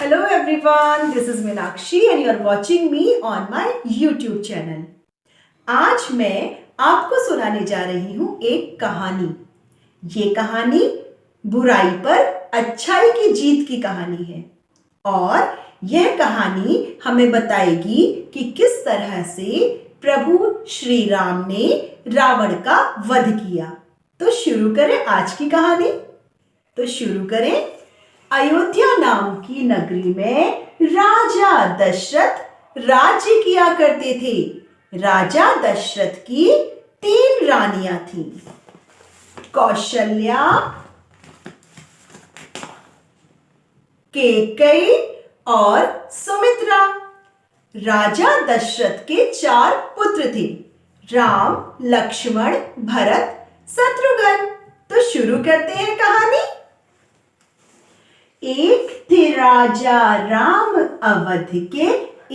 Hello everyone, this is Meenakshi and you are watching me on my YouTube channel. आज मैं आपको सुनाने जा रही हूँ एक कहानी। ये कहानी बुराई पर अच्छाई की जीत की कहानी है और यह कहानी हमें बताएगी कि किस तरह से प्रभु श्री राम ने रावण का वध किया। तो शुरू करें आज की कहानी। तो शुरू करें। अयोध्या नाम की नगरी में राजा दशरथ राज्य किया करते थे। राजा दशरथ की 3 रानियां थीं, कौशल्या, कैकेयी और सुमित्रा। राजा दशरथ के 4 पुत्र थे, राम, लक्ष्मण, भरत, शत्रुघ्न। तो शुरू करते हैं कहानी। एक थे राजा राम अवध के,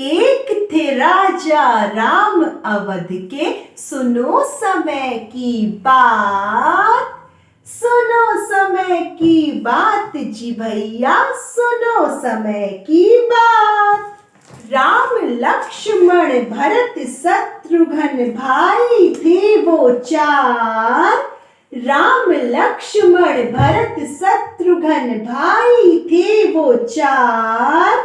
एक थे राजा राम अवध के। सुनो समय की बात, सुनो समय की बात जी भैया, सुनो समय की बात। राम लक्ष्मण भरत शत्रुघ्न भाई थे वो 4। राम लक्ष्मण भरत शत्रुघ्न भाई थे वो 4।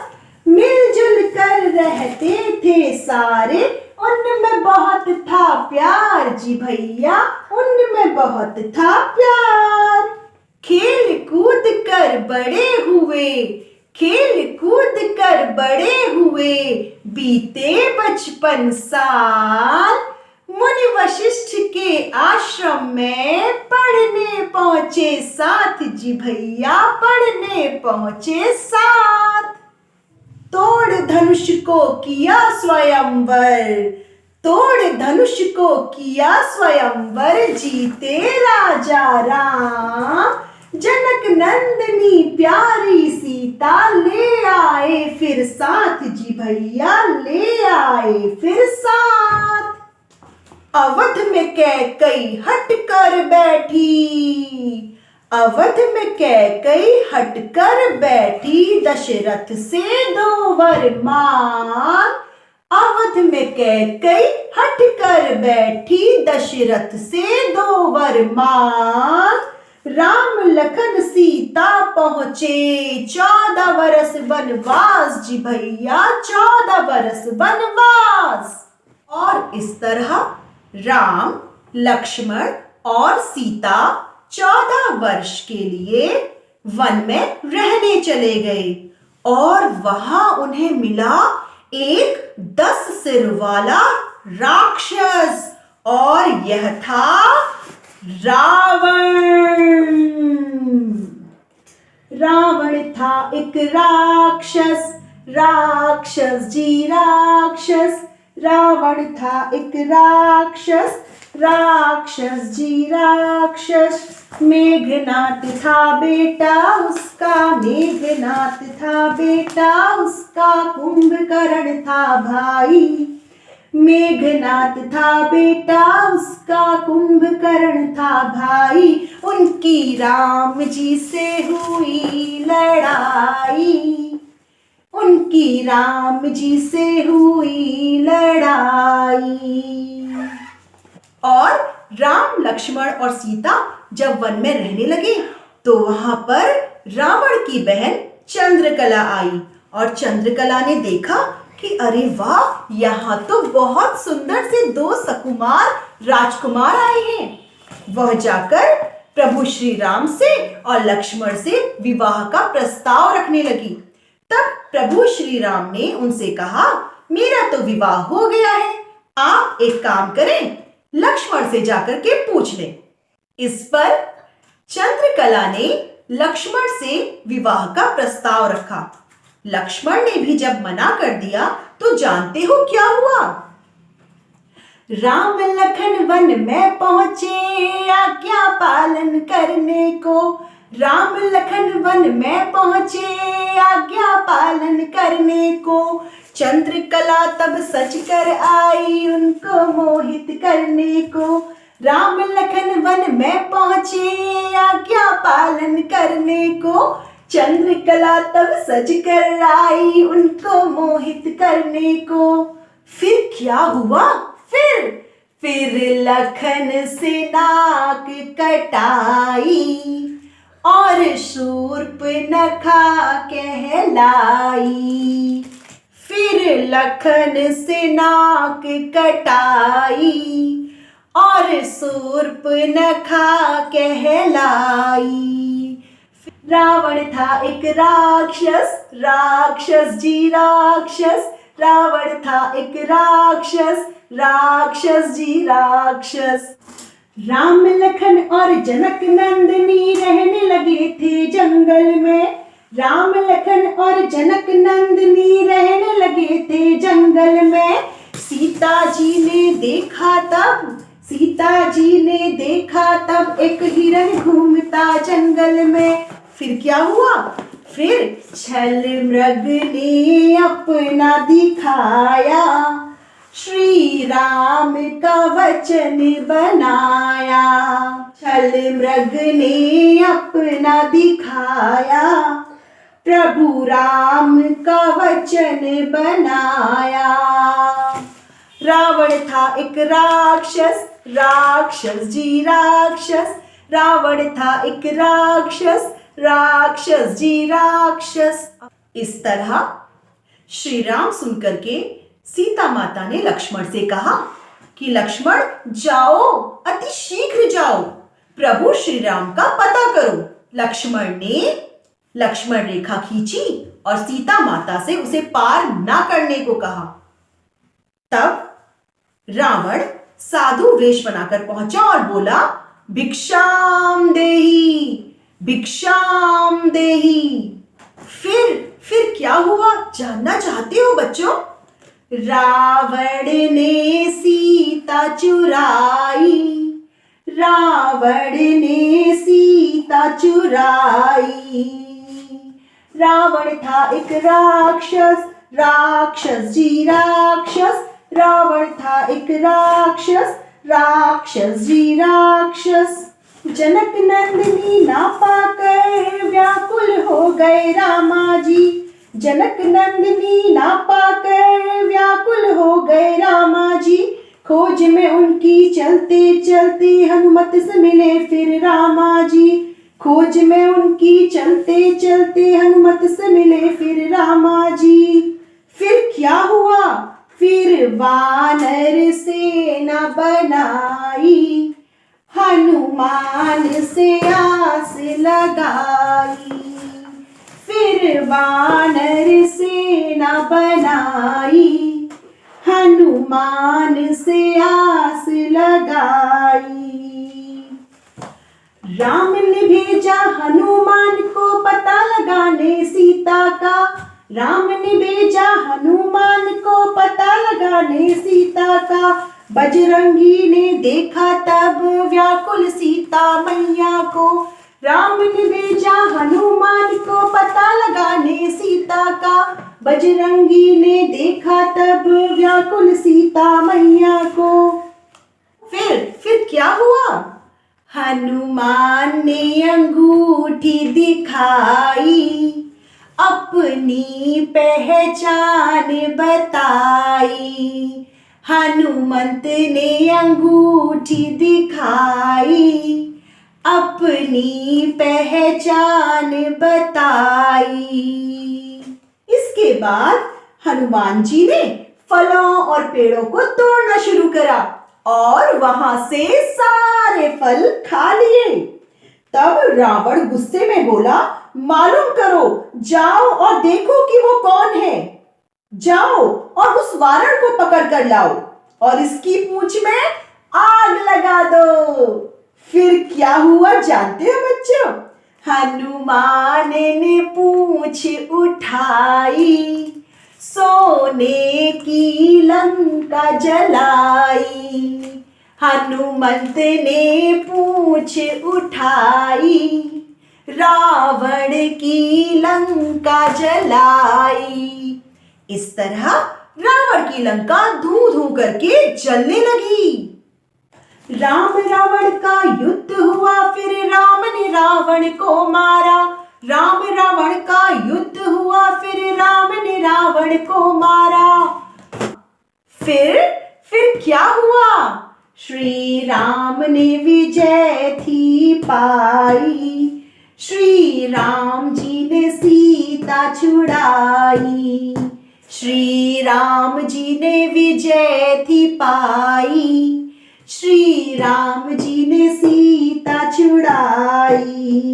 मिलजुल कर रहते थे सारे, उनमें बहुत था प्यार जी भैया, उनमें बहुत था प्यार। खेल कूद कर बड़े हुए, खेल कूद कर बड़े हुए, बीते बचपन साल। मुनि वशिष्ठ के आश्रम में पढ़ने पहुंचे साथ जी भैया, पढ़ने पहुंचे साथ। तोड़ धनुष को किया स्वयंवर, तोड़ धनुष को किया स्वयंवर, जीते राजा राम। जनक नंदनी प्यारी सीता ले आए फिर साथ जी भैया, ले आए फिर साथ। अवध में कैकेयी हट कर बैठी, अवध में कैकेयी हट कर बैठी, दशरथ से 2 वर मांग। अवध में कैकेयी हट कर बैठी, दशरथ से 2 वर मांग। राम लखन सीता पहुंचे 14 वर्ष वनवास जी भैया, 14 वर्ष वनवास। और इस तरह राम, लक्ष्मण और सीता 14 वर्ष के लिए वन में रहने चले गए और वहां उन्हें मिला एक 10 सिर वाला राक्षस और यह था रावण। रावण था एक राक्षस, राक्षस जी राक्षस। रावण था एक राक्षस, राक्षस जी राक्षस। मेघनाद था बेटा उसका, मेघनाद था बेटा उसका, कुंभकर्ण था भाई। मेघनाद था बेटा उसका, कुंभकर्ण था भाई। उनकी राम जी से हुई लड़ाई, उनकी राम जी से हुई लड़ाई। और राम, लक्ष्मण और सीता जब वन में रहने लगे तो वहां पर रावण की बहन चंद्रकला आई और चंद्रकला ने देखा कि अरे वाह, यहाँ तो बहुत सुंदर से 2 सकुमार राजकुमार आए हैं। वह जाकर प्रभु श्री राम से और लक्ष्मण से विवाह का प्रस्ताव रखने लगी। तब प्रभु श्री राम ने उनसे कहा, मेरा तो विवाह हो गया है, आप एक काम करें, लक्ष्मण से जाकर के पूछ लें। इस पर चंद्रकला ने लक्ष्मण से विवाह का प्रस्ताव रखा। लक्ष्मण ने भी जब मना कर दिया तो जानते हो क्या हुआ? राम लखन वन में पहुंचे आज्ञा पालन करने को। राम लखन वन में पहुंचे आज्ञा पालन करने को। चंद्रकला तब सच कर आई उनको मोहित करने को। राम लखन वन में पहुंचे आज्ञा पालन करने को। चंद्रकला तब सज कर आई उनको मोहित करने को। फिर क्या हुआ? फिर लखन से नाक कटाई और शूर्पनखा कहलाई। फिर लखन से नाक कटाई और शूर्पनखा कहलाई। रावण था एक राक्षस, राक्षस जी राक्षस। रावण था एक राक्षस, राक्षस जी राक्षस। राम लखन और जनक नंदिनी रहने लगे थे जंगल में। राम लखन और जनक नंदिनी रहने लगे थे जंगल में। सीता जी ने देखा तब एक हिरन घूमता जंगल में। फिर क्या हुआ? फिर छल मृग ने अपना दिखाया, श्री राम का वचन बनाया। छल मृग ने अपना दिखाया, प्रभु राम का वचन बनाया। रावण था एक राक्षस, राक्षस जी राक्षस। रावण था एक राक्षस, राक्षस जी राक्षस। इस तरह श्री राम सुनकर के सीता माता ने लक्ष्मण से कहा कि लक्ष्मण जाओ, अति शीघ्र जाओ, प्रभु श्री राम का पता करो। लक्ष्मण ने लक्ष्मण रेखा खींची और सीता माता से उसे पार ना करने को कहा। तब रावण साधु वेश बनाकर पहुंचा और बोला, भिक्षाम देहि, भिक्षाम देहि। फिर क्या हुआ जानना चाहते हो बच्चों? रावण ने सीता चुराई, रावण ने सीता चुराई। रावण था एक राक्षस, राक्षस जी राक्षस। रावण था एक राक्षस, राक्षस जी राक्षस। जनक नंदिनी ना पाकर व्याकुल हो गए रामा जी। जनक नंदिनी ना पाकर व्याकुल हो गए रामा जी। खोज में उनकी चलते चलते हनुमत से मिले फिर रामा जी। खोज में उनकी चलते चलते हनुमत से मिले फिर रामा जी। फिर क्या हुआ? फिर वानर सेना बनाई, हनुमान से आस लगाई। फिर वानर सेना बनाई, हनुमान से आस लगाई। राम ने भेजा हनुमान को पता लगाने सीता का। राम ने भेजा हनुमान को पता लगाने सीता का। बजरंगी ने देखा तब व्याकुल सीता मैया को। राम ने भेजा हनुमान को पता लगाने सीता का। बजरंगी ने देखा तब व्याकुल सीता मैया को। फिर क्या हुआ? हनुमान ने अंगूठी दिखाई, अपनी पहचान बताई। हनुमंत ने अंगूठी दिखाई, अपनी पहचान बताई। इसके बाद हनुमान जी ने फलों और पेड़ों को तोड़ना शुरू करा और वहां से सारे फल खा लिए। तब रावण गुस्से में बोला, मालूम करो, जाओ और देखो कि वो कौन है। जाओ और उस वानर को पकड़ कर लाओ और इसकी पूंछ में आग लगा दो। फिर क्या हुआ जानते हो बच्चों? हनुमान ने पूंछ उठाई, सोने की लंका जलाई। हनुमंत ने पूंछ उठाई, रावण की लंका जलाई। इस तरह रावण की लंका धू धू करके जलने लगी। राम रावण का युद्ध हुआ, फिर राम ने रावण को मारा। राम रावण का युद्ध हुआ, फिर राम ने रावण को मारा। फिर क्या हुआ? श्री राम ने विजय थी पाई, श्री राम जी ने सीता छुड़ाई, श्री राम जी ने विजय थी पाई, श्री राम जी ने सीता छुड़ाई।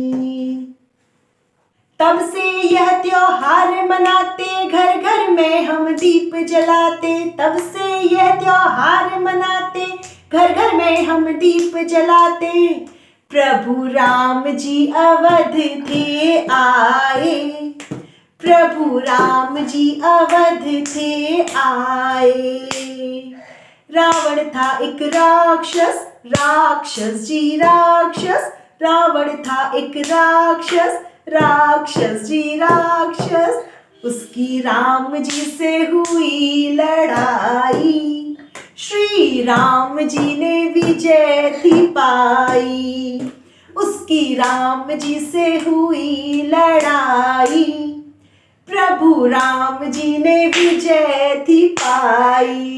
तब से यह त्योहार मनाते, घर घर में हम दीप जलाते। तब से यह त्योहार मनाते, घर घर में हम दीप जलाते। प्रभु राम जी अवध थे आए, प्रभु राम जी अवध थे आए। रावण था एक राक्षस, राक्षस जी राक्षस। रावण था एक राक्षस, राक्षस जी राक्षस। उसकी राम जी से हुई लड़ाई, श्री राम जी ने विजय थी पाई। उसकी राम जी से हुई लड़ाई, प्रभु राम जी ने विजय थी पाई।